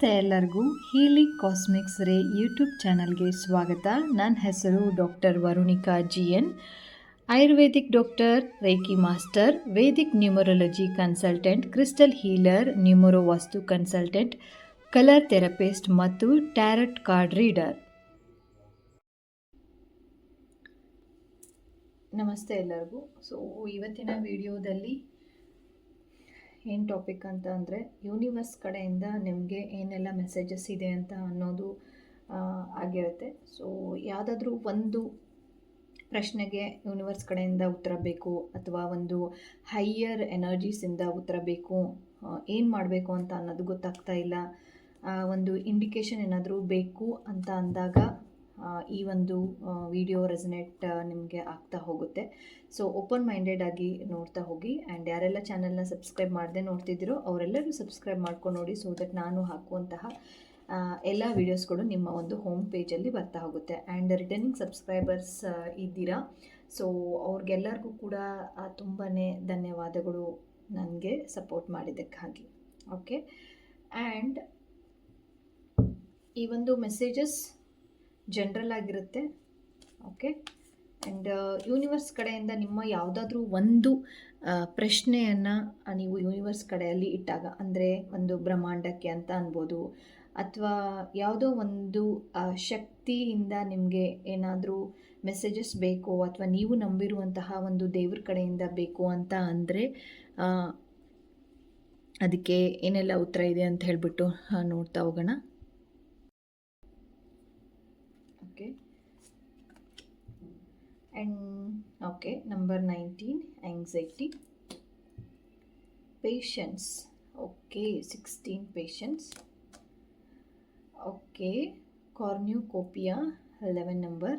ನಮಸ್ತೆ ಎಲ್ಲರಿಗೂ. Healing cosmics ರೇ ಯೂಟ್ಯೂಬ್ ಚಾನಲ್ಗೆ ಸ್ವಾಗತ. ನನ್ನ ಹೆಸರು doctor Varunika GN, ayurvedic doctor, reiki master, vedic numerology consultant, crystal healer, numero vastu consultant, colour therapist ಮತ್ತು ಟ್ಯಾರಟ್ ಕಾರ್ಡ್ ರೀಡರ್. ನಮಸ್ತೆ ಎಲ್ಲರಿಗೂ. ಸೊ ಇವತ್ತಿನ ವಿಡಿಯೋದಲ್ಲಿ ಏನು ಟಾಪಿಕ್ ಅಂತ ಅಂದರೆ, ಯೂನಿವರ್ಸ್ ಕಡೆಯಿಂದ ನಿಮಗೆ ಏನೆಲ್ಲ ಮೆಸೇಜಸ್ ಇದೆ ಅಂತ ಅನ್ನೋದು ಆಗಿರುತ್ತೆ. ಸೊ ಯಾವುದಾದ್ರೂ ಒಂದು ಪ್ರಶ್ನೆಗೆ ಯೂನಿವರ್ಸ್ ಕಡೆಯಿಂದ ಉತ್ತರ ಬೇಕು ಅಥವಾ ಒಂದು ಹೈಯರ್ ಎನರ್ಜೀಸಿಂದ ಉತ್ತರ ಬೇಕು, ಏನು ಮಾಡಬೇಕು ಅಂತ ಅನ್ನೋದು ಗೊತ್ತಾಗ್ತಾ ಇಲ್ಲ, ಒಂದು ಇಂಡಿಕೇಶನ್ ಏನಾದರೂ ಬೇಕು ಅಂತ ಅಂದಾಗ ಈ ಒಂದು ವಿಡಿಯೋ ರೆಸನೇಟ್ ನಿಮಗೆ ಆಗ್ತಾ ಹೋಗುತ್ತೆ. ಸೊ ಓಪನ್ ಮೈಂಡೆಡ್ ಆಗಿ ನೋಡ್ತಾ ಹೋಗಿ. ಆ್ಯಂಡ್ ಯಾರೆಲ್ಲ ಚಾನಲ್ನ ಸಬ್ಸ್ಕ್ರೈಬ್ ಮಾಡದೆ ನೋಡ್ತಿದ್ದೀರೋ ಅವರೆಲ್ಲರೂ ಸಬ್ಸ್ಕ್ರೈಬ್ ಮಾಡ್ಕೊಂಡು ನೋಡಿ, ಸೊ ದಟ್ ನಾನು ಹಾಕುವಂತಹ ಎಲ್ಲ ವೀಡಿಯೋಸ್ಗಳು ನಿಮ್ಮ ಒಂದು ಹೋಮ್ ಪೇಜಲ್ಲಿ ಬರ್ತಾ ಹೋಗುತ್ತೆ. ಆ್ಯಂಡ್ ರಿಟರ್ನಿಂಗ್ ಸಬ್ಸ್ಕ್ರೈಬರ್ಸ್ ಇದ್ದೀರಾ, ಸೊ ಅವ್ರಿಗೆಲ್ಲರಿಗೂ ಕೂಡ ತುಂಬಾ ಧನ್ಯವಾದಗಳು ನನಗೆ ಸಪೋರ್ಟ್ ಮಾಡಿದ್ದಕ್ಕಾಗಿ. ಓಕೆ, ಆ್ಯಂಡ್ ಈ ಒಂದು ಮೆಸೇಜಸ್ ಜನರಲ್ ಆಗಿರುತ್ತೆ. ಓಕೆ, ಆ್ಯಂಡ್ ಯೂನಿವರ್ಸ್ ಕಡೆಯಿಂದ ನಿಮ್ಮ ಯಾವುದಾದ್ರೂ ಒಂದು ಪ್ರಶ್ನೆಯನ್ನು ನೀವು ಯೂನಿವರ್ಸ್ ಕಡೆಯಲ್ಲಿ ಇಟ್ಟಾಗ, ಅಂದರೆ ಒಂದು ಬ್ರಹ್ಮಾಂಡಕ್ಕೆ ಅಂತ ಅನ್ಬೋದು, ಅಥವಾ ಯಾವುದೋ ಒಂದು ಶಕ್ತಿಯಿಂದ ನಿಮಗೆ ಏನಾದರೂ ಮೆಸೇಜಸ್ ಬೇಕು, ಅಥವಾ ನೀವು ನಂಬಿರುವಂತಹ ಒಂದು ದೇವ್ರ ಕಡೆಯಿಂದ ಬೇಕು ಅಂತ ಅಂದರೆ ಅದಕ್ಕೆ ಏನೆಲ್ಲ ಉತ್ತರ ಇದೆ ಅಂತ ಹೇಳಿಬಿಟ್ಟು ನೋಡ್ತಾ ಹೋಗೋಣ. Okay, and okay, number 19 anxiety, patience. Okay, 16 patience. Okay, cornucopia 11 number,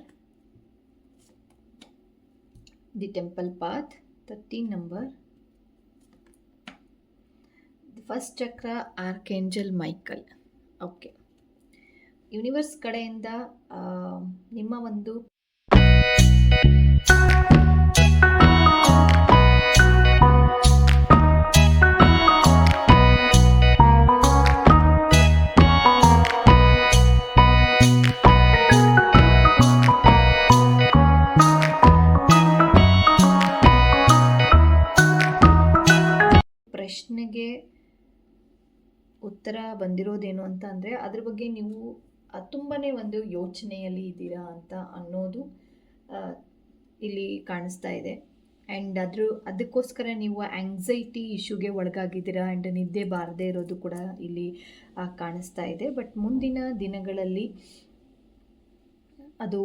the temple path 13 number, the first chakra archangel Michael. Okay, universe ಕಡೆಯಿಂದ ನಿಮ್ಮ ಒಂದು ಪ್ರಶ್ನೆಗೆ ಉತ್ತರ ಬಂದಿರೋದೇನು ಅಂತ ಅಂದರೆ, ಅದ್ರ ಬಗ್ಗೆ ನೀವು ತುಂಬಾ ಒಂದು ಯೋಚನೆಯಲ್ಲಿ ಇದ್ದೀರಾ ಅಂತ ಅನ್ನೋದು ಇಲ್ಲಿ ಕಾಣಿಸ್ತಾ ಇದೆ. ಆ್ಯಂಡ್ ಅದಕ್ಕೋಸ್ಕರ ನೀವು ಆಂಗ್ಸೈಟಿ ಇಶ್ಯೂಗೆ ಒಳಗಾಗಿದ್ದೀರಾ. ಆ್ಯಂಡ್ ನಿದ್ದೆ ಬಾರದೇ ಇರೋದು ಕೂಡ ಇಲ್ಲಿ ಕಾಣಿಸ್ತಾ ಇದೆ. ಬಟ್ ಮುಂದಿನ ದಿನಗಳಲ್ಲಿ ಅದು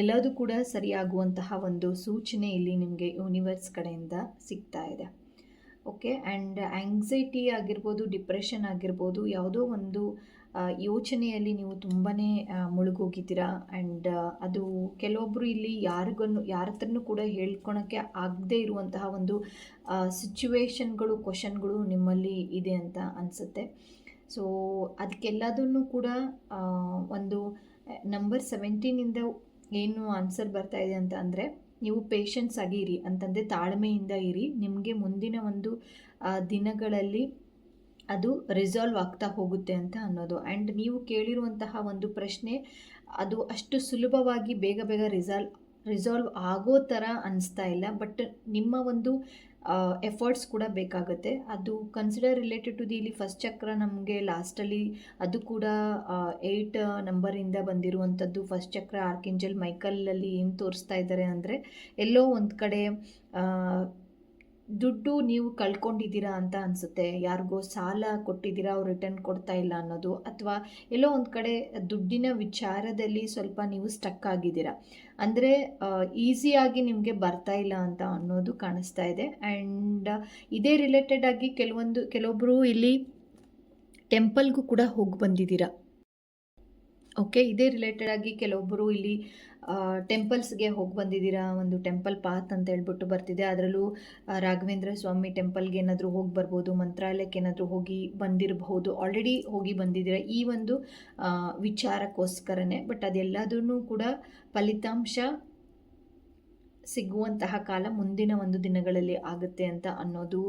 ಎಲ್ಲದೂ ಕೂಡ ಸರಿಯಾಗುವಂತಹ ಒಂದು ಸೂಚನೆ ಇಲ್ಲಿ ನಿಮಗೆ ಯೂನಿವರ್ಸ್ ಕಡೆಯಿಂದ ಸಿಗ್ತಾ ಇದೆ. ಓಕೆ, ಆ್ಯಂಡ್ ಆಂಗ್ಸೈಟಿ ಆಗಿರ್ಬೋದು, ಡಿಪ್ರೆಷನ್ ಆಗಿರ್ಬೋದು, ಯಾವುದೋ ಒಂದು ಯೋಚನೆಯಲ್ಲಿ ನೀವು ತುಂಬಾ ಮುಳುಗೋಗಿದ್ದೀರಾ. ಆ್ಯಂಡ್ ಅದು ಕೆಲವೊಬ್ಬರು ಇಲ್ಲಿ ಯಾರ ಹತ್ರನೂ ಕೂಡ ಹೇಳ್ಕೊಳಕ್ಕೆ ಆಗದೇ ಇರುವಂತಹ ಒಂದು ಸಿಚುವೇಶನ್ಗಳು, ಕ್ವಶನ್ಗಳು ನಿಮ್ಮಲ್ಲಿ ಇದೆ ಅಂತ ಅನಿಸುತ್ತೆ. ಸೊ ಅದಕ್ಕೆಲ್ಲದನ್ನು ಕೂಡ ಒಂದು ನಂಬರ್ 17ಇಂದ ಏನು ಆನ್ಸರ್ ಬರ್ತಾ ಇದೆ ಅಂತ ಅಂದರೆ, ನೀವು ಪೇಷನ್ಸ್ ಆಗಿ ಇರಿ ಅಂತಂದರೆ ತಾಳ್ಮೆಯಿಂದ ಇರಿ. ನಿಮಗೆ ಮುಂದಿನ ಒಂದು ದಿನಗಳಲ್ಲಿ ಅದು ರಿಸಾಲ್ವ್ ಆಗ್ತಾ ಹೋಗುತ್ತೆ ಅಂತ ಅನ್ನೋದು. ಆ್ಯಂಡ್ ನೀವು ಕೇಳಿರುವಂತಹ ಒಂದು ಪ್ರಶ್ನೆ ಅದು ಅಷ್ಟು ಸುಲಭವಾಗಿ ಬೇಗ ರಿಸಾಲ್ವ್ ಆಗೋ ಥರ ಅನಿಸ್ತಾ ಇಲ್ಲ. ಬಟ್ ನಿಮ್ಮ ಒಂದು ಎಫರ್ಟ್ಸ್ ಕೂಡ ಬೇಕಾಗುತ್ತೆ. ಅದು ಕನ್ಸಿಡರ್ ರಿಲೇಟೆಡ್ ಟು ಇಲ್ಲಿ ಫಸ್ಟ್ ಚಕ್ರ ನಮಗೆ ಲಾಸ್ಟಲ್ಲಿ ಅದು ಕೂಡ 8 ನಂಬರಿಂದ ಬಂದಿರುವಂಥದ್ದು. ಫಸ್ಟ್ ಚಕ್ರ ಆರ್ಕೇಂಜಲ್ ಮೈಕಲಲ್ಲಿ ಏನು ತೋರಿಸ್ತಾ ಇದ್ದಾರೆ ಅಂದರೆ, ಎಲ್ಲೋ ಒಂದು ಕಡೆ ದುಡ್ಡು ನೀವು ಕಳ್ಕೊಂಡಿದ್ದೀರಾ ಅಂತ ಅನಿಸುತ್ತೆ. ಯಾರಿಗೋ ಸಾಲ ಕೊಟ್ಟಿದ್ದೀರಾ, ಅವ್ರು ರಿಟರ್ನ್ ಕೊಡ್ತಾ ಇಲ್ಲ ಅನ್ನೋದು, ಅಥವಾ ಎಲ್ಲೋ ಒಂದು ಕಡೆ ದುಡ್ಡಿನ ವಿಚಾರದಲ್ಲಿ ಸ್ವಲ್ಪ ನೀವು ಸ್ಟಕ್ ಆಗಿದ್ದೀರಾ, ಅಂದರೆ ಈಸಿಯಾಗಿ ನಿಮಗೆ ಬರ್ತಾ ಇಲ್ಲ ಅಂತ ಅನ್ನೋದು ಕಾಣಿಸ್ತಾ ಇದೆ. ಆ್ಯಂಡ್ ಇದೇ ರಿಲೇಟೆಡ್ ಆಗಿ ಕೆಲವೊಬ್ಬರು ಇಲ್ಲಿ ಟೆಂಪಲ್ಗೂ ಕೂಡ ಹೋಗಿ ಬಂದಿದ್ದೀರಾ. ಓಕೆ, ಇದೇ ರಿಲೇಟೆಡ್ ಆಗಿ ಕೆಲವೊಬ್ಬರು ಇಲ್ಲಿ ಟೆಂಪಲ್ಸ್ಗೆ ಹೋಗಿ ಬಂದಿದ್ದೀರಾ. ಒಂದು ಟೆಂಪಲ್ ಪಾತ್ ಅಂತ ಹೇಳ್ಬಿಟ್ಟು ಬರ್ತಿದೆ. ಅದರಲ್ಲೂ ರಾಘವೇಂದ್ರ ಸ್ವಾಮಿ ಟೆಂಪಲ್ಗೆ ಏನಾದರೂ ಹೋಗಿ ಬರ್ಬೋದು, ಮಂತ್ರಾಲಯಕ್ಕೆ ಏನಾದರೂ ಹೋಗಿ ಬಂದಿರಬಹುದು, ಆಲ್ರೆಡಿ ಹೋಗಿ ಬಂದಿದ್ದೀರಾ ಈ ಒಂದು ವಿಚಾರಕ್ಕೋಸ್ಕರನೇ. ಬಟ್ ಅದೆಲ್ಲದೂ ಕೂಡ ಫಲಿತಾಂಶ ಸಿಗುವಂತಹ ಕಾಲ ಮುಂದಿನ ಒಂದು ದಿನಗಳಲ್ಲಿ ಆಗುತ್ತೆ ಅಂತ ಅನ್ನೋದು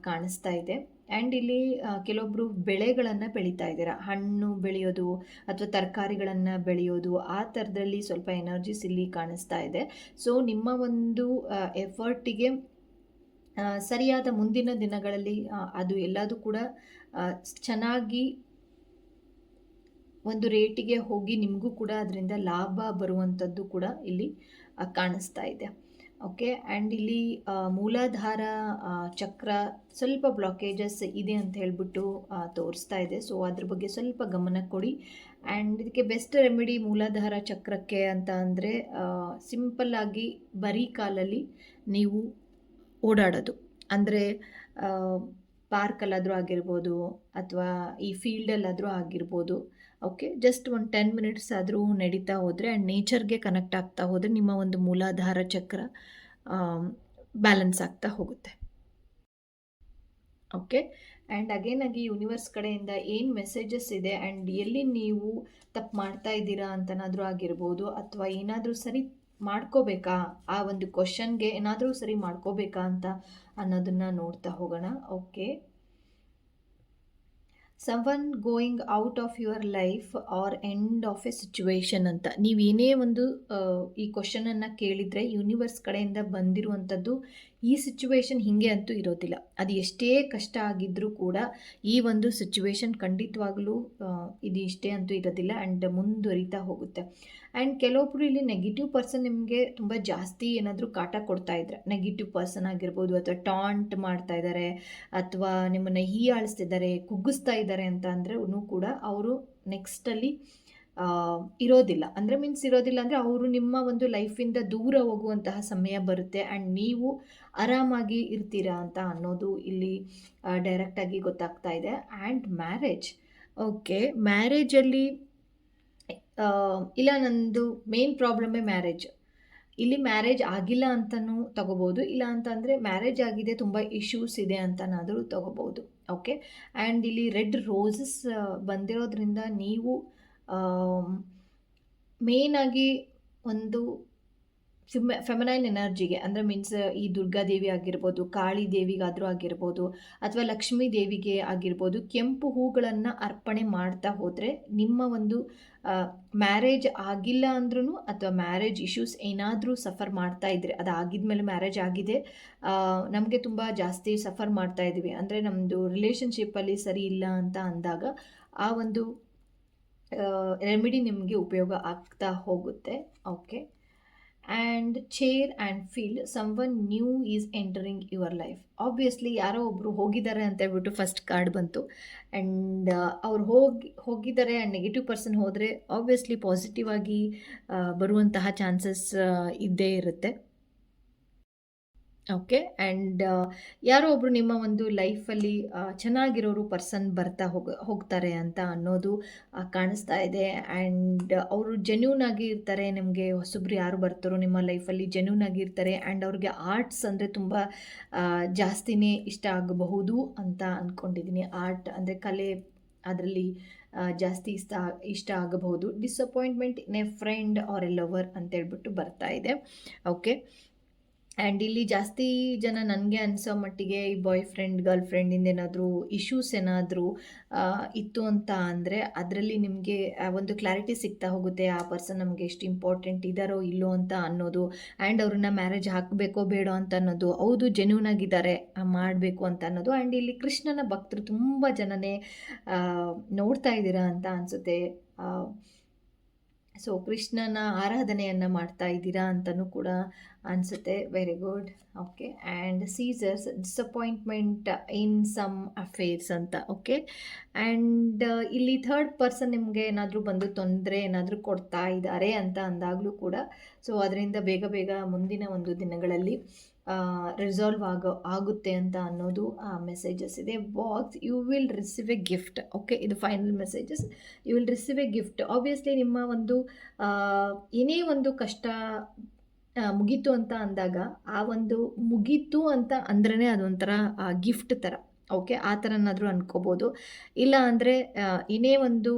ಕಾಣಿಸ್ತಾ ಇದೆ. ಆ್ಯಂಡ್ ಇಲ್ಲಿ ಕೆಲವೊಬ್ಬರು ಬೆಳೆಗಳನ್ನು ಬೆಳೀತಾ ಇದ್ದೀರಾ, ಹಣ್ಣು ಬೆಳೆಯೋದು ಅಥವಾ ತರಕಾರಿಗಳನ್ನು ಬೆಳೆಯೋದು, ಆ ಥರದಲ್ಲಿ ಸ್ವಲ್ಪ ಎನರ್ಜೀಸ್ ಇಲ್ಲಿ ಕಾಣಿಸ್ತಾ ಇದೆ. ಸೊ ನಿಮ್ಮ ಒಂದು ಎಫರ್ಟಿಗೆ ಸರಿಯಾದ ಮುಂದಿನ ದಿನಗಳಲ್ಲಿ ಅದು ಎಲ್ಲದೂ ಕೂಡ ಚೆನ್ನಾಗಿ ಒಂದು ರೇಟಿಗೆ ಹೋಗಿ ನಿಮಗೂ ಕೂಡ ಅದರಿಂದ ಲಾಭ ಬರುವಂಥದ್ದು ಕೂಡ ಇಲ್ಲಿ ಕಾಣಿಸ್ತಾ ಇದೆ. ಓಕೆ, ಆ್ಯಂಡ್ ಇಲ್ಲಿ ಮೂಲಾಧಾರ ಚಕ್ರ ಸ್ವಲ್ಪ ಬ್ಲಾಕೇಜಸ್ ಇದೆ ಅಂತ ಹೇಳ್ಬಿಟ್ಟು ತೋರಿಸ್ತಾ ಇದೆ. ಸೊ ಅದ್ರ ಬಗ್ಗೆ ಸ್ವಲ್ಪ ಗಮನ ಕೊಡಿ. ಆ್ಯಂಡ್ ಇದಕ್ಕೆ ಬೆಸ್ಟ್ ರೆಮಿಡಿ ಮೂಲಾಧಾರ ಚಕ್ರಕ್ಕೆ ಅಂತ ಅಂದರೆ ಸಿಂಪಲ್ಲಾಗಿ ಬರೀ ಕಾಲಲ್ಲಿ ನೀವು ಓಡಾಡೋದು, ಅಂದರೆ ಪಾರ್ಕಲ್ಲಾದರೂ ಆಗಿರ್ಬೋದು ಅಥವಾ ಈ ಫೀಲ್ಡಲ್ಲಾದರೂ ಆಗಿರ್ಬೋದು. ಓಕೆ, ಜಸ್ಟ್ ಒಂದು 10 ಮಿನಿಟ್ಸ್ ಆದರೂ ನಡೀತಾ ಹೋದರೆ ಆ್ಯಂಡ್ ನೇಚರ್ಗೆ ಕನೆಕ್ಟ್ ಆಗ್ತಾ ಹೋದರೆ ನಿಮ್ಮ ಒಂದು ಮೂಲಾಧಾರ ಚಕ್ರ ಬ್ಯಾಲೆನ್ಸ್ ಆಗ್ತಾ ಹೋಗುತ್ತೆ. ಓಕೆ, ಆ್ಯಂಡ್ ಅಗೇನಾಗಿ ಯೂನಿವರ್ಸ್ ಕಡೆಯಿಂದ ಏನು ಮೆಸೇಜಸ್ ಇದೆ ಆ್ಯಂಡ್ ಎಲ್ಲಿ ನೀವು ತಪ್ಪು ಮಾಡ್ತಾ ಇದ್ದೀರಾ ಅಂತನಾದರೂ ಆಗಿರ್ಬೋದು, ಅಥವಾ ಏನಾದರೂ ಸರಿ ಮಾಡ್ಕೋಬೇಕಾ, ಆ ಒಂದು ಕ್ವಶನ್ಗೆ ಏನಾದರೂ ಸರಿ ಮಾಡ್ಕೋಬೇಕಾ ಅಂತ ಅನ್ನೋದನ್ನು ನೋಡ್ತಾ ಹೋಗೋಣ. Okay, someone going out of your life or end of a situation ಅಂತ ನೀವೇನೇ ಒಂದು ಈ ಕ್ವಶನನ್ನು ಕೇಳಿದರೆ ಯೂನಿವರ್ಸ್ ಕಡೆಯಿಂದ ಬಂದಿರುವಂಥದ್ದು ಈ ಸಿಚುವೇಶನ್ ಹೀಗೆ ಅಂತೂ ಇರೋದಿಲ್ಲ. ಅದು ಎಷ್ಟೇ ಕಷ್ಟ ಆಗಿದ್ದರೂ ಕೂಡ ಈ ಒಂದು ಸಿಚುವೇಶನ್ ಖಂಡಿತವಾಗಲೂ ಇದು ಇಷ್ಟೇ ಅಂತೂ ಇರೋದಿಲ್ಲ ಆ್ಯಂಡ್ ಮುಂದುವರಿತಾ ಹೋಗುತ್ತೆ. ಆ್ಯಂಡ್ ಕೆಲವೊಬ್ಬರು ಇಲ್ಲಿ ನೆಗೆಟಿವ್ ಪರ್ಸನ್ ನಿಮಗೆ ತುಂಬ ಜಾಸ್ತಿ ಏನಾದರೂ ಕಾಟ ಕೊಡ್ತಾ ಇದ್ದಾರೆ, ನೆಗೆಟಿವ್ ಪರ್ಸನ್ ಆಗಿರ್ಬೋದು, ಅಥವಾ ಟಾಂಟ್ ಮಾಡ್ತಾ ಇದ್ದಾರೆ, ಅಥವಾ ನಿಮ್ಮನ್ನು ಹೀಯಾಳಿಸ್ತಿದ್ದಾರೆ, ಕುಗ್ಗಿಸ್ತಾ ಇದ್ದಾರೆ ಅಂತ ಅಂದರೆ ಕೂಡ ಅವರು ನೆಕ್ಸ್ಟಲ್ಲಿ ಇರೋದಿಲ್ಲ. ಅಂದರೆ ಮೀನ್ಸ್ ಇರೋದಿಲ್ಲ ಅಂದರೆ ಅವರು ನಿಮ್ಮ ಒಂದು ಲೈಫಿಂದ ದೂರ ಹೋಗುವಂತಹ ಸಮಯ ಬರುತ್ತೆ ಆ್ಯಂಡ್ ನೀವು ಆರಾಮಾಗಿ ಇರ್ತೀರಾ ಅಂತ ಅನ್ನೋದು ಇಲ್ಲಿ ಡೈರೆಕ್ಟಾಗಿ ಗೊತ್ತಾಗ್ತಾ ಇದೆ. ಆ್ಯಂಡ್ ಮ್ಯಾರೇಜ್, ಓಕೆ, ಮ್ಯಾರೇಜಲ್ಲಿ ಇಲ್ಲ ನಂದು ಮೇನ್ ಪ್ರಾಬ್ಲಮ್ಮೇ ಮ್ಯಾರೇಜ್. ಇಲ್ಲಿ ಮ್ಯಾರೇಜ್ ಆಗಿಲ್ಲ ಅಂತಲೂ ತಗೋಬೋದು, ಇಲ್ಲ ಅಂತಂದರೆ ಮ್ಯಾರೇಜ್ ಆಗಿದೆ ತುಂಬ ಇಶ್ಯೂಸ್ ಇದೆ ಅಂತನಾದರೂ ತಗೋಬೋದು. ಓಕೆ, ಆ್ಯಂಡ್ ಇಲ್ಲಿ ರೆಡ್ ರೋಸಸ್ ಬಂದಿರೋದ್ರಿಂದ ನೀವು ಮೇಯ್ನಾಗಿ ಒಂದು ಫೆಮಿನೈನ್ ಎನರ್ಜಿಗೆ, ಅಂದರೆ ಮೀನ್ಸ್ ಈ ದುರ್ಗಾದೇವಿ ಆಗಿರ್ಬೋದು, ಕಾಳಿ ದೇವಿಗಾದರೂ ಆಗಿರ್ಬೋದು, ಅಥವಾ ಲಕ್ಷ್ಮೀ ದೇವಿಗೆ ಆಗಿರ್ಬೋದು, ಕೆಂಪು ಹೂಗಳನ್ನು ಅರ್ಪಣೆ ಮಾಡ್ತಾ ಹೋದರೆ ನಿಮ್ಮ ಒಂದು ಮ್ಯಾರೇಜ್ ಆಗಿಲ್ಲ ಅಂದ್ರೂ ಅಥವಾ ಮ್ಯಾರೇಜ್ ಇಶ್ಯೂಸ್ ಏನಾದರೂ ಸಫರ್ ಮಾಡ್ತಾ ಇದ್ದರೆ, ಅದು ಆಗಿದ್ಮೇಲೆ ಮ್ಯಾರೇಜ್ ಆಗಿದೆ, ನಮಗೆ ತುಂಬ ಜಾಸ್ತಿ ಸಫರ್ ಮಾಡ್ತಾ ಇದ್ದೀವಿ ಅಂದರೆ ನಮ್ಮದು ರಿಲೇಷನ್ಶಿಪ್ಪಲ್ಲಿ ಸರಿ ಇಲ್ಲ ಅಂತ ಅಂದಾಗ ಆ ಒಂದು ರೆಮಿಡಿ ನಿಮಗೆ ಉಪಯೋಗ ಆಗ್ತಾ ಹೋಗುತ್ತೆ. Okay, and chair and feel someone new is entering your life. Obviously ಯಾರೋ ಒಬ್ಬರು ಹೋಗಿದ್ದಾರೆ ಅಂತ ಹೇಳ್ಬಿಟ್ಟು ಫಸ್ಟ್ ಕಾರ್ಡ್ ಬಂತು ಆ್ಯಂಡ್ ಅವ್ರು ಹೋಗಿದ್ದಾರೆ ಆ್ಯಂಡ್ ನೆಗೆಟಿವ್ ಪರ್ಸನ್ ಹೋದರೆ ಆಬ್ವಿಯಸ್ಲಿ ಪಾಸಿಟಿವ್ ಆಗಿ ಬರುವಂತಹ ಚಾನ್ಸಸ್ ಇದ್ದೇ ಇರುತ್ತೆ. ಓಕೆ, ಆ್ಯಂಡ್ ಯಾರೋ ಒಬ್ಬರು ನಿಮ್ಮ ಒಂದು ಲೈಫಲ್ಲಿ ಚೆನ್ನಾಗಿರೋರು ಪರ್ಸನ್ ಬರ್ತಾ ಹೋಗ್ತಾರೆ ಅಂತ ಅನ್ನೋದು ಕಾಣಿಸ್ತಾ ಇದೆ. ಆ್ಯಂಡ್ ಅವರು ಜೆನ್ಯೂನ್ ಆಗಿ ಇರ್ತಾರೆ, ನಿಮಗೆ ಹೊಸಬ್ರು ಯಾರು ಬರ್ತಾರೋ ನಿಮ್ಮ ಲೈಫಲ್ಲಿ ಜೆನ್ಯೂನ್ ಆಗಿರ್ತಾರೆ ಆ್ಯಂಡ್ ಅವ್ರಿಗೆ ಆರ್ಟ್ಸ್ ಅಂದರೆ ತುಂಬ ಜಾಸ್ತಿನೇ ಇಷ್ಟ ಆಗಬಹುದು ಅಂತ ಅಂದ್ಕೊಂಡಿದ್ದೀನಿ. ಆರ್ಟ್ ಅಂದರೆ ಕಲೆ, ಅದರಲ್ಲಿ ಜಾಸ್ತಿ ಇಷ್ಟ ಆಗಬಹುದು. Disappointment in a friend or a lover ಅಂತೇಳ್ಬಿಟ್ಟು ಬರ್ತಾ ಇದೆ. ಓಕೆ, ಆ್ಯಂಡ್ ಇಲ್ಲಿ ಜಾಸ್ತಿ ಜನ ನನಗೆ ಅನಿಸೋ ಮಟ್ಟಿಗೆ ಈ ಬಾಯ್ ಫ್ರೆಂಡ್ ಗರ್ಲ್ ಫ್ರೆಂಡಿಂದ ಏನಾದರೂ ಇಶ್ಯೂಸ್ ಏನಾದರೂ ಇತ್ತು ಅಂತ ಅಂದರೆ ಅದರಲ್ಲಿ ನಿಮಗೆ ಒಂದು ಕ್ಲಾರಿಟಿ ಸಿಗ್ತಾ ಹೋಗುತ್ತೆ, ಆ ಪರ್ಸನ್ ನಮಗೆ ಎಷ್ಟು ಇಂಪಾರ್ಟೆಂಟ್ ಇದ್ದಾರೋ ಇಲ್ಲೋ ಅಂತ ಅನ್ನೋದು. ಆ್ಯಂಡ್ ಅವ್ರನ್ನ ಮ್ಯಾರೇಜ್ ಹಾಕಬೇಕೋ ಬೇಡೋ ಅಂತ ಅನ್ನೋದು, ಹೌದು ಜೆನ್ಯೂನ್ ಆಗಿದ್ದಾರೆ ಮಾಡಬೇಕು ಅಂತ ಅನ್ನೋದು. ಆ್ಯಂಡ್ ಇಲ್ಲಿ ಕೃಷ್ಣನ ಭಕ್ತರು ತುಂಬ ಜನನೇ ನೋಡ್ತಾ ಇದ್ದೀರಾ ಅಂತ ಅನಿಸುತ್ತೆ. ಸೊ ಕೃಷ್ಣನ ಆರಾಧನೆಯನ್ನು ಮಾಡ್ತಾ ಇದ್ದೀರಾ ಅಂತಲೂ ಕೂಡ ಅನಿಸುತ್ತೆ. Very good. Okay, and Caesars disappointment in some affairs ಅಂತ. ಓಕೆ, ಆ್ಯಂಡ್ ಇಲ್ಲಿ ಥರ್ಡ್ ಪರ್ಸನ್ ನಿಮಗೆ ಏನಾದರೂ ಬಂದು ತೊಂದರೆ ಏನಾದರೂ ಕೊಡ್ತಾ ಇದ್ದಾರೆ ಅಂತ ಅಂದಾಗಲೂ ಕೂಡ ಸೊ ಅದರಿಂದ ಬೇಗ ಬೇಗ ಮುಂದಿನ ಒಂದು ದಿನಗಳಲ್ಲಿ ರಿಸಾಲ್ವ್ ಆಗುತ್ತೆ ಅಂತ ಅನ್ನೋದು ಮೆಸೇಜಸ್ ಇದೆ. Box you will receive a gift. Okay, ಇದು final messages. You will receive a gift. Obviously ನಿಮ್ಮ ಒಂದು ಏನೇ ಒಂದು ಕಷ್ಟ ಮುಗೀತು ಅಂತ ಅಂದಾಗ ಆ ಒಂದು ಮುಗೀತು ಅಂತ ಅಂದ್ರೇ ಅದೊಂಥರ ಗಿಫ್ಟ್ ಥರ. ಓಕೆ, ಆ ಥರನಾದರೂ ಅನ್ಕೋಬೋದು. ಇಲ್ಲ ಅಂದರೆ ಏನೇ ಒಂದು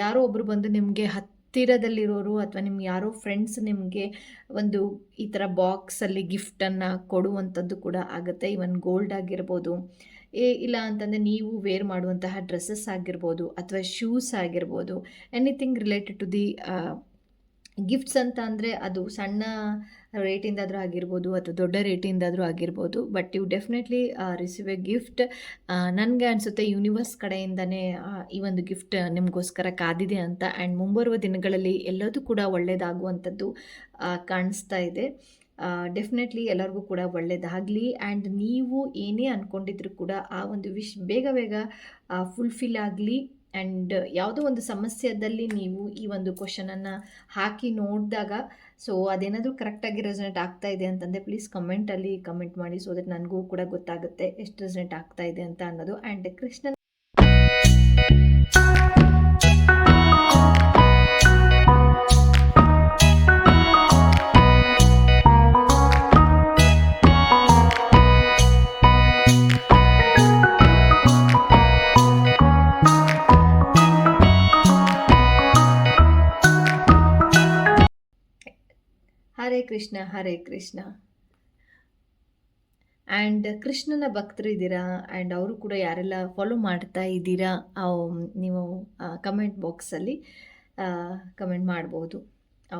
ಯಾರೋ ಒಬ್ಬರು ಬಂದು ನಿಮಗೆ ಹತ್ತಿರದಲ್ಲಿರೋರು ಅಥವಾ ನಿಮ್ಮ ಯಾರೋ ಫ್ರೆಂಡ್ಸ್ ನಿಮಗೆ ಒಂದು ಈ ಥರ ಬಾಕ್ಸಲ್ಲಿ ಗಿಫ್ಟನ್ನು ಕೊಡುವಂಥದ್ದು ಕೂಡ ಆಗುತ್ತೆ. ಇವನ್ ಗೋಲ್ಡ್ ಆಗಿರ್ಬೋದು, ಇಲ್ಲ ಅಂತಂದರೆ ನೀವು ವೇರ್ ಮಾಡುವಂತಹ ಡ್ರೆಸ್ಸಸ್ ಆಗಿರ್ಬೋದು ಅಥವಾ ಶೂಸ್ ಆಗಿರ್ಬೋದು, anything related to the gifts ಅಂತ ಅಂದರೆ ಅದು ಸಣ್ಣ ರೇಟಿಂದಾದರೂ ಆಗಿರ್ಬೋದು ಅಥವಾ ದೊಡ್ಡ ರೇಟಿಂದಾದರೂ ಆಗಿರ್ಬೋದು, but you definitely receive a gift. ನನಗೆ ಅನಿಸುತ್ತೆ ಯೂನಿವರ್ಸ್ ಕಡೆಯಿಂದನೇ ಈ ಒಂದು ಗಿಫ್ಟ್ ನಿಮಗೋಸ್ಕರ ಕಾದಿದೆ ಅಂತ. ಆ್ಯಂಡ್ ಮುಂಬರುವ ದಿನಗಳಲ್ಲಿ ಎಲ್ಲದೂ ಕೂಡ ಒಳ್ಳೆಯದಾಗುವಂಥದ್ದು ಕಾಣಿಸ್ತಾ ಇದೆ. ಡೆಫಿನೆಟ್ಲಿ ಎಲ್ಲರಿಗೂ ಕೂಡ ಒಳ್ಳೆಯದಾಗಲಿ. ಆ್ಯಂಡ್ ನೀವು ಏನೇ ಅಂದ್ಕೊಂಡಿದ್ರು ಕೂಡ ಆ ಒಂದು ಬೇಗ ಬೇಗ ಫುಲ್ಫಿಲ್ ಆಗಲಿ. ಆ್ಯಂಡ್ ಯಾವುದೋ ಒಂದು ಸಮಸ್ಯೆಯಲ್ಲಿ ನೀವು ಈ ಒಂದು ಕ್ವಶನನ್ನು ಹಾಕಿ ನೋಡಿದಾಗ ಸೊ ಅದೇನಾದರೂ ಕರೆಕ್ಟಾಗಿ ರೆಸನೇಟ್ ಆಗ್ತಾ ಇದೆ ಅಂತಂದರೆ ಪ್ಲೀಸ್ ಕಮೆಂಟಲ್ಲಿ ಕಮೆಂಟ್ ಮಾಡಿ, ಸೊ ದಟ್ ನನಗೂ ಕೂಡ ಗೊತ್ತಾಗುತ್ತೆ ಎಷ್ಟು ರೆಸನೇಟ್ ಆಗ್ತಾ ಇದೆ ಅಂತ ಅನ್ನೋದು. ಆ್ಯಂಡ್ ಕೃಷ್ಣನ್ ಹರೇ ಕೃಷ್ಣ ಹರೇ ಕೃಷ್ಣ. ಆ್ಯಂಡ್ ಕೃಷ್ಣನ ಭಕ್ತರು ಇದ್ದೀರಾ ಆ್ಯಂಡ್ ಅವರು ಕೂಡ ಯಾರೆಲ್ಲ ಫಾಲೋ ಮಾಡ್ತಾ ಇದ್ದೀರಾ ನೀವು ಕಮೆಂಟ್ ಬಾಕ್ಸಲ್ಲಿ ಕಮೆಂಟ್ ಮಾಡ್ಬೋದು.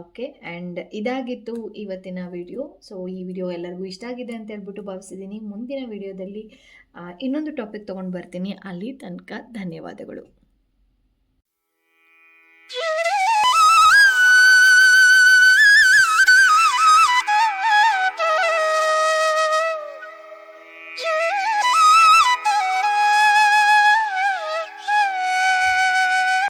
ಓಕೆ, ಆ್ಯಂಡ್ ಇದಾಗಿತ್ತು ಇವತ್ತಿನ ವಿಡಿಯೋ. ಸೊ ಈ ವಿಡಿಯೋ ಎಲ್ಲರಿಗೂ ಇಷ್ಟ ಆಗಿದೆ ಅಂತ ಹೇಳ್ಬಿಟ್ಟು ಭಾವಿಸಿದ್ದೀನಿ. ಮುಂದಿನ ವಿಡಿಯೋದಲ್ಲಿ ಇನ್ನೊಂದು ಟಾಪಿಕ್ ತೊಗೊಂಡು ಬರ್ತೀನಿ. ಅಲ್ಲಿ ತನಕ ಧನ್ಯವಾದಗಳು.